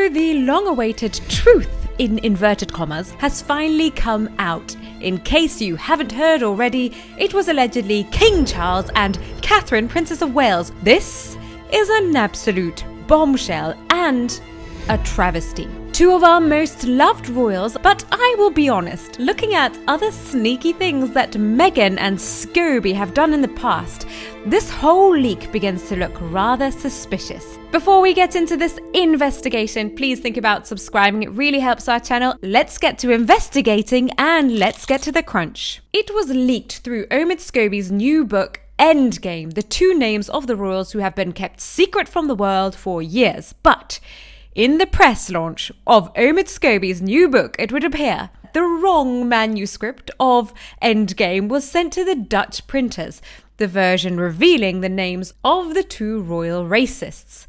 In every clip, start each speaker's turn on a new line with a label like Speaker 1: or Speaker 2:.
Speaker 1: So the long-awaited truth, in inverted commas, has finally come out. In case you haven't heard already, it was allegedly King Charles and Catherine, Princess of Wales. This is an absolute bombshell and a travesty. Two of our most loved royals, but I will be honest, looking at other sneaky things that Meghan and Scobie have done in the past, this whole leak begins to look rather suspicious. Before we get into this investigation, please think about subscribing. It really helps our channel. Let's get to investigating and let's get to the crunch. It was leaked through Omid Scobie's new book, Endgame, the two names of the royals who have been kept secret from the world for years. But in the press launch of Omid Scobie's new book, it would appear the wrong manuscript of Endgame was sent to the Dutch printers, the version revealing the names of the two royal racists.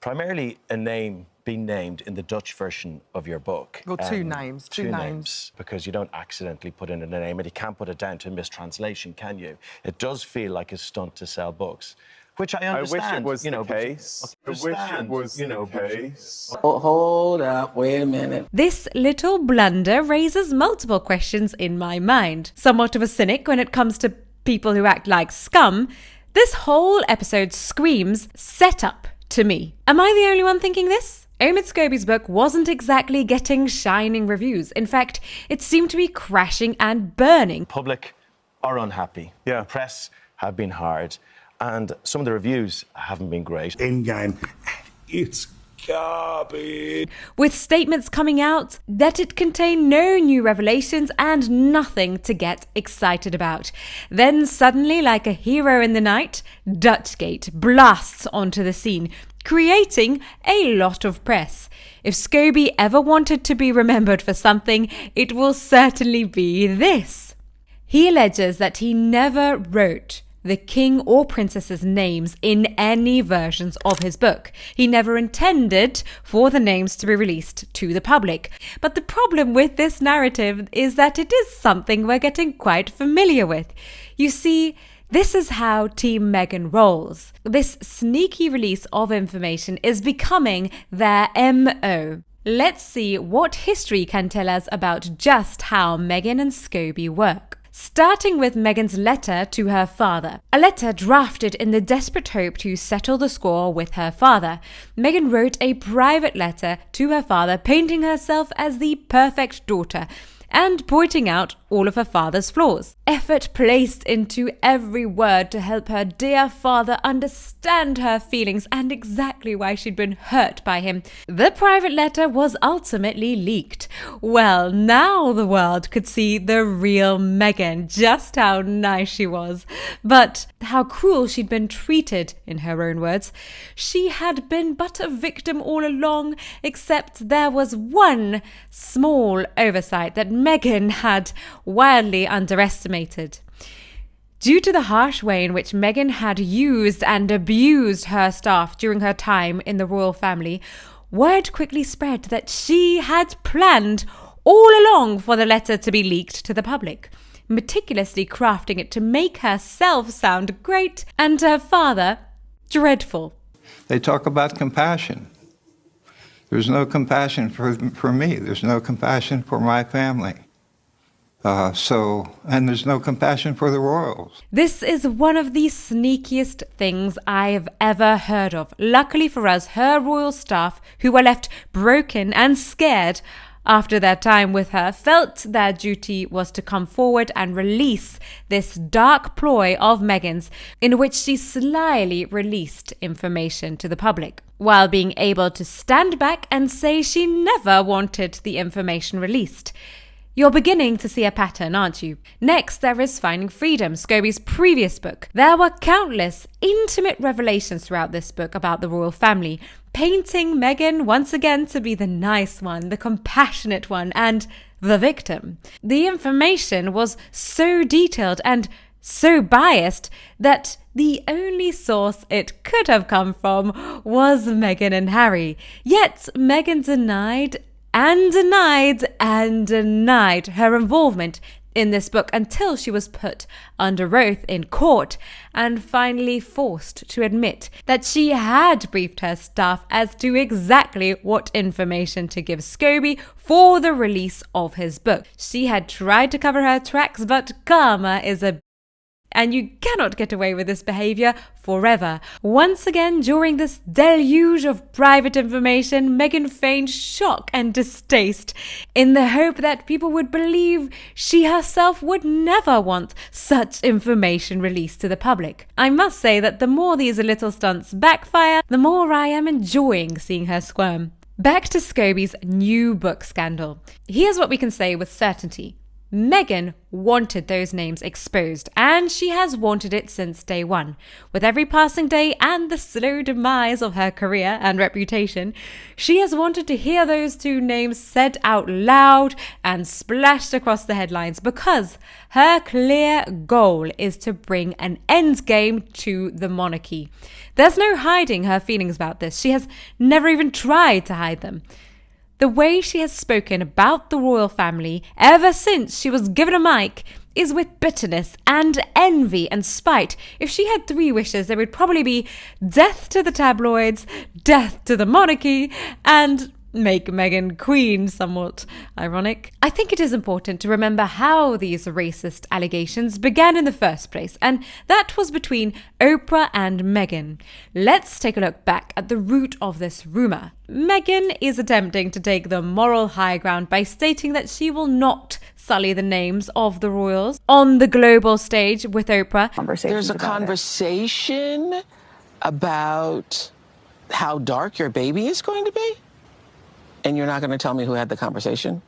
Speaker 2: Primarily a name being named in the Dutch version of your book.
Speaker 3: Well, two names.
Speaker 2: Because you don't accidentally put in a name, and you can't put it down to a mistranslation, can you? It does feel like a stunt to sell books. Which I understand.
Speaker 4: I wish it was the case. I wish it was the case.
Speaker 5: Oh, hold up, wait a minute.
Speaker 1: This little blunder raises multiple questions in my mind. Somewhat of a cynic when it comes to people who act like scum, this whole episode screams setup to me. Am I the only one thinking this? Omid Scobie's book wasn't exactly getting shining reviews. In fact, it seemed to be crashing and burning.
Speaker 2: Public are unhappy.
Speaker 4: Yeah.
Speaker 2: Press have been hard. And some of the reviews haven't been great.
Speaker 6: Endgame, it's garbage.
Speaker 1: With statements coming out that it contained no new revelations and nothing to get excited about. Then suddenly, like a hero in the night, Dutchgate blasts onto the scene, creating a lot of press. If Scobie ever wanted to be remembered for something, it will certainly be this. He alleges that he never wrote the king or princess's names in any versions of his book. He never intended for the names to be released to the public. But the problem with this narrative is that it is something we're getting quite familiar with. You see, this is how Team Meghan rolls. This sneaky release of information is becoming their MO. Let's see what history can tell us about just how Meghan and Scobie work. Starting with Meghan's letter to her father. A letter drafted in the desperate hope to settle the score with her father. Meghan wrote a private letter to her father, painting herself as the perfect daughter and pointing out all of her father's flaws. Effort placed into every word to help her dear father understand her feelings and exactly why she'd been hurt by him. The private letter was ultimately leaked. Well, now the world could see the real Meghan, just how nice she was, but how cruel she'd been treated, in her own words. She had been but a victim all along, except there was one small oversight that Meghan had wildly underestimated. Due to the harsh way in which Meghan had used and abused her staff during her time in the royal family, word quickly spread that she had planned all along for the letter to be leaked to the public, meticulously crafting it to make herself sound great and her father dreadful.
Speaker 7: They talk about compassion. There's no compassion for me. There's no compassion for my family. And there's no compassion for the royals.
Speaker 1: This is one of the sneakiest things I've ever heard of. Luckily for us, her royal staff, who were left broken and scared after their time with her, felt their duty was to come forward and release this dark ploy of Meghan's, in which she slyly released information to the public, while being able to stand back and say she never wanted the information released. You're beginning to see a pattern, aren't you? Next, there is Finding Freedom, Scobie's previous book. There were countless intimate revelations throughout this book about the royal family, painting Meghan once again to be the nice one, the compassionate one, and the victim. The information was so detailed and so biased that the only source it could have come from was Meghan and Harry. Yet Meghan denied her involvement in this book until she was put under oath in court and finally forced to admit that she had briefed her staff as to exactly what information to give Scobie for the release of his book. She had tried to cover her tracks, but karma is a and you cannot get away with this behavior forever. Once again, during this deluge of private information, Meghan feigned shock and distaste in the hope that people would believe she herself would never want such information released to the public. I must say that the more these little stunts backfire, the more I am enjoying seeing her squirm. Back to Scobie's new book scandal. Here's what we can say with certainty. Meghan wanted those names exposed, and she has wanted it since day one. With every passing day and the slow demise of her career and reputation, she has wanted to hear those two names said out loud and splashed across the headlines because her clear goal is to bring an endgame to the monarchy. There's no hiding her feelings about this. She has never even tried to hide them. The way she has spoken about the royal family ever since she was given a mic is with bitterness and envy and spite. If she had 3 wishes, there would probably be death to the tabloids, death to the monarchy, and make Meghan queen. Somewhat ironic. I think it is important to remember how these racist allegations began in the first place, and that was between Oprah and Meghan. Let's take a look back at the root of this rumor. Meghan is attempting to take the moral high ground by stating that she will not sully the names of the royals on the global stage with Oprah.
Speaker 5: There's a conversation about how dark your baby is going to be? And you're not going to tell me who had the conversation?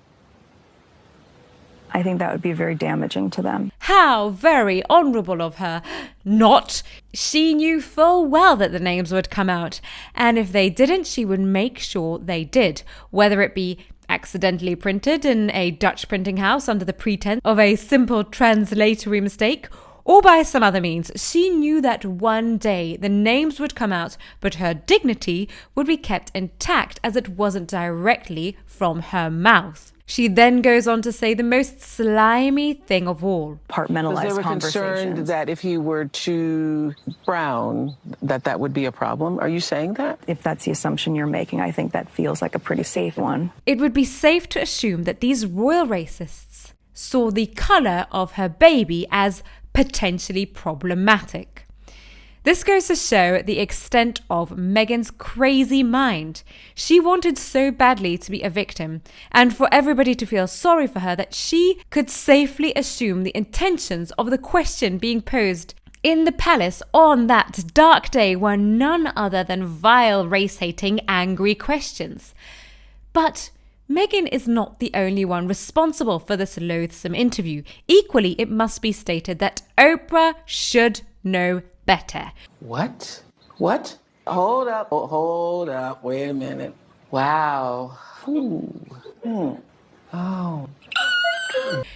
Speaker 3: I think that would be very damaging to them.
Speaker 1: How very honourable of her. Not. She knew full well that the names would come out, and if they didn't, she would make sure they did, whether it be accidentally printed in a Dutch printing house under the pretense of a simple translatory mistake, or by some other means. She knew that one day the names would come out, but her dignity would be kept intact as it wasn't directly from her mouth. She then goes on to say the most slimy thing of all.
Speaker 3: Compartmentalized
Speaker 5: They were concerned
Speaker 3: conversations.
Speaker 5: that if he were too brown, that would be a problem. Are you saying that?
Speaker 3: If that's the assumption you're making, I think that feels like a pretty safe one.
Speaker 1: It would be safe to assume that these royal racists saw the colour of her baby as potentially problematic. This goes to show the extent of Meghan's crazy mind. She wanted so badly to be a victim, and for everybody to feel sorry for her, that she could safely assume the intentions of the question being posed in the palace on that dark day were none other than vile, race-hating, angry questions. But Meghan is not the only one responsible for this loathsome interview. Equally, it must be stated that Oprah should know better.
Speaker 5: What? What? Hold up, wait a minute. Wow. Ooh. Oh.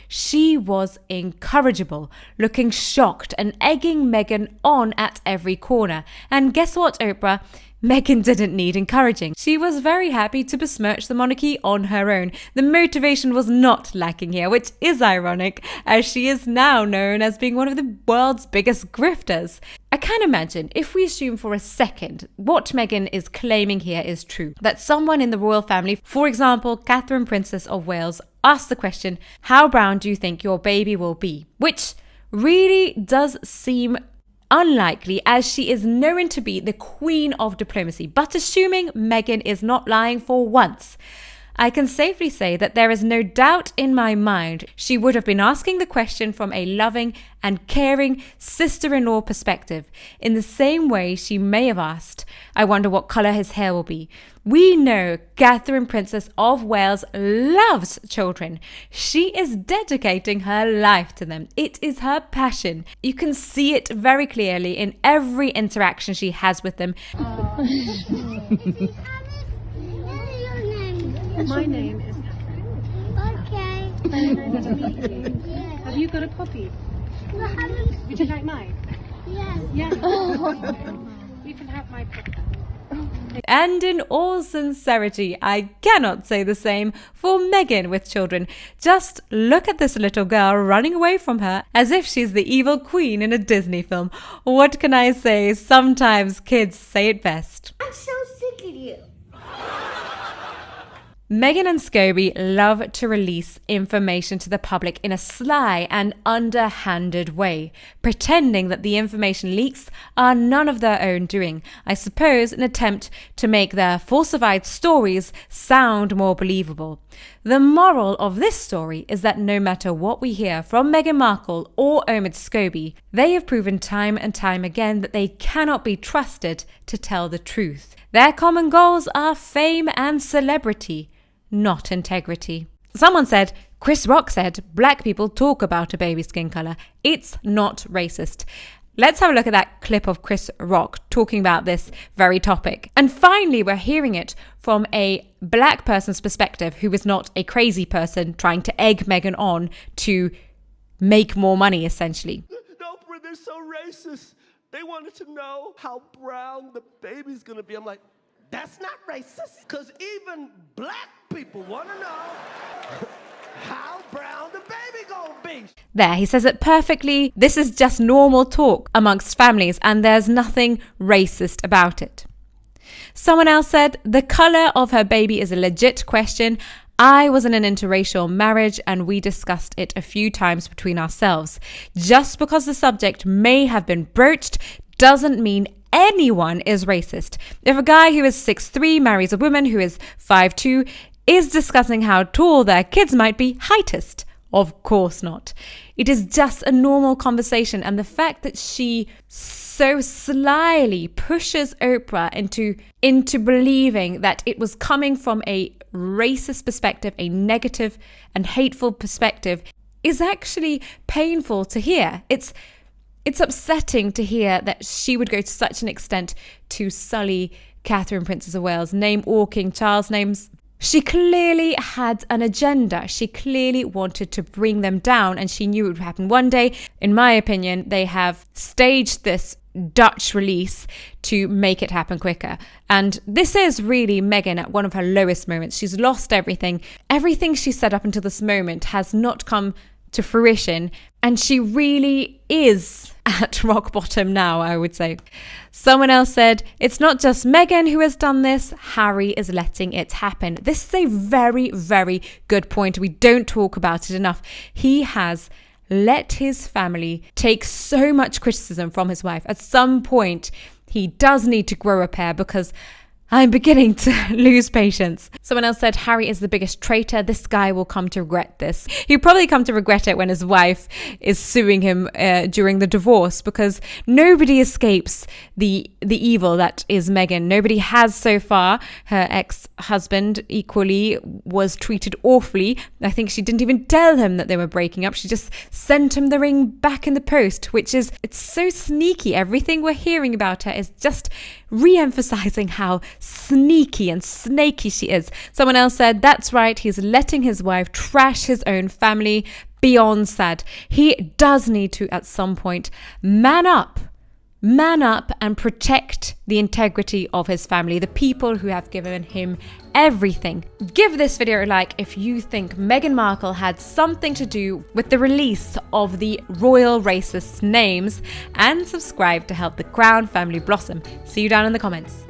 Speaker 1: She was incorrigible, looking shocked and egging Meghan on at every corner. And guess what, Oprah? Meghan didn't need encouraging. She was very happy to besmirch the monarchy on her own. The motivation was not lacking here, which is ironic, as she is now known as being one of the world's biggest grifters. I can imagine, if we assume for a second what Meghan is claiming here is true, that someone in the royal family, for example, Catherine Princess of Wales, asked the question, how brown do you think your baby will be? Which really does seem unlikely, as she is known to be the queen of diplomacy. But assuming Meghan is not lying for once, I can safely say that there is no doubt in my mind she would have been asking the question from a loving and caring sister-in-law perspective, in the same way she may have asked, I wonder what colour his hair will be. We know Catherine Princess of Wales loves children. She is dedicating her life to them. It is her passion. You can see it very clearly in every interaction she has with them.
Speaker 8: My name is Catherine. Okay. Very nice to meet you. Yes. Have you got a copy? Would you like mine? Yes. Yes. You can have my copy.
Speaker 1: And in all sincerity, I cannot say the same for Meghan with children. Just look at this little girl running away from her as if she's the evil queen in a Disney film. What can I say? Sometimes kids say it best.
Speaker 8: I'm so sick of you.
Speaker 1: Meghan and Scobie love to release information to the public in a sly and underhanded way, pretending that the information leaks are none of their own doing, I suppose an attempt to make their falsified stories sound more believable. The moral of this story is that no matter what we hear from Meghan Markle or Omid Scobie, they have proven time and time again that they cannot be trusted to tell the truth. Their common goals are fame and celebrity, not integrity. Someone said, Chris Rock said, black people talk about a baby's skin color. It's not racist. Let's have a look at that clip of Chris Rock talking about this very topic. And finally, we're hearing it from a black person's perspective who is not a crazy person trying to egg Meghan on to make more money, essentially.
Speaker 9: Oprah, they're so racist. They wanted to know how brown the baby's gonna be. I'm like, that's not racist, because even black people want to know how brown the baby gonna be.
Speaker 1: There, he says it perfectly. This is just normal talk amongst families, and there's nothing racist about it. Someone else said, the color of her baby is a legit question. I was in an interracial marriage and we discussed it a few times between ourselves. Just because the subject may have been broached doesn't mean anyone is racist. If a guy who is 6'3" marries a woman who is 5'2", is discussing how tall their kids might be heightist? Of course not. It is just a normal conversation, and the fact that she so slyly pushes Oprah into believing that it was coming from a racist perspective, a negative and hateful perspective, is actually painful to hear. It's upsetting to hear that she would go to such an extent to sully Catherine, Princess of Wales' name or King Charles' names. She clearly had an agenda. She clearly wanted to bring them down, and she knew it would happen one day. In my opinion, they have staged this Dutch release to make it happen quicker. And this is really Meghan at one of her lowest moments. She's lost everything. Everything she said up until this moment has not come to fruition, and she really is at rock bottom now, I would say. Someone else said, it's not just Meghan who has done this, Harry is letting it happen. This is a very, very good point. We don't talk about it enough. He has let his family take so much criticism from his wife. At some point, he does need to grow a pair, because I'm beginning to lose patience. Someone else said, Harry is the biggest traitor. This guy will come to regret this. He'll probably come to regret it when his wife is suing him during the divorce, because nobody escapes the evil that is Meghan. Nobody has so far. Her ex-husband equally was treated awfully. I think she didn't even tell him that they were breaking up. She just sent him the ring back in the post, it's so sneaky. Everything we're hearing about her is just re-emphasizing how sneaky and snaky she is. Someone else said, that's right, he's letting his wife trash his own family. Beyond sad. He does need to, at some point, man up and protect the integrity of his family, the people who have given him everything. Give this video a like if you think Meghan Markle had something to do with the release of the royal racist names, and subscribe to help the Crown family blossom. See you down in the comments.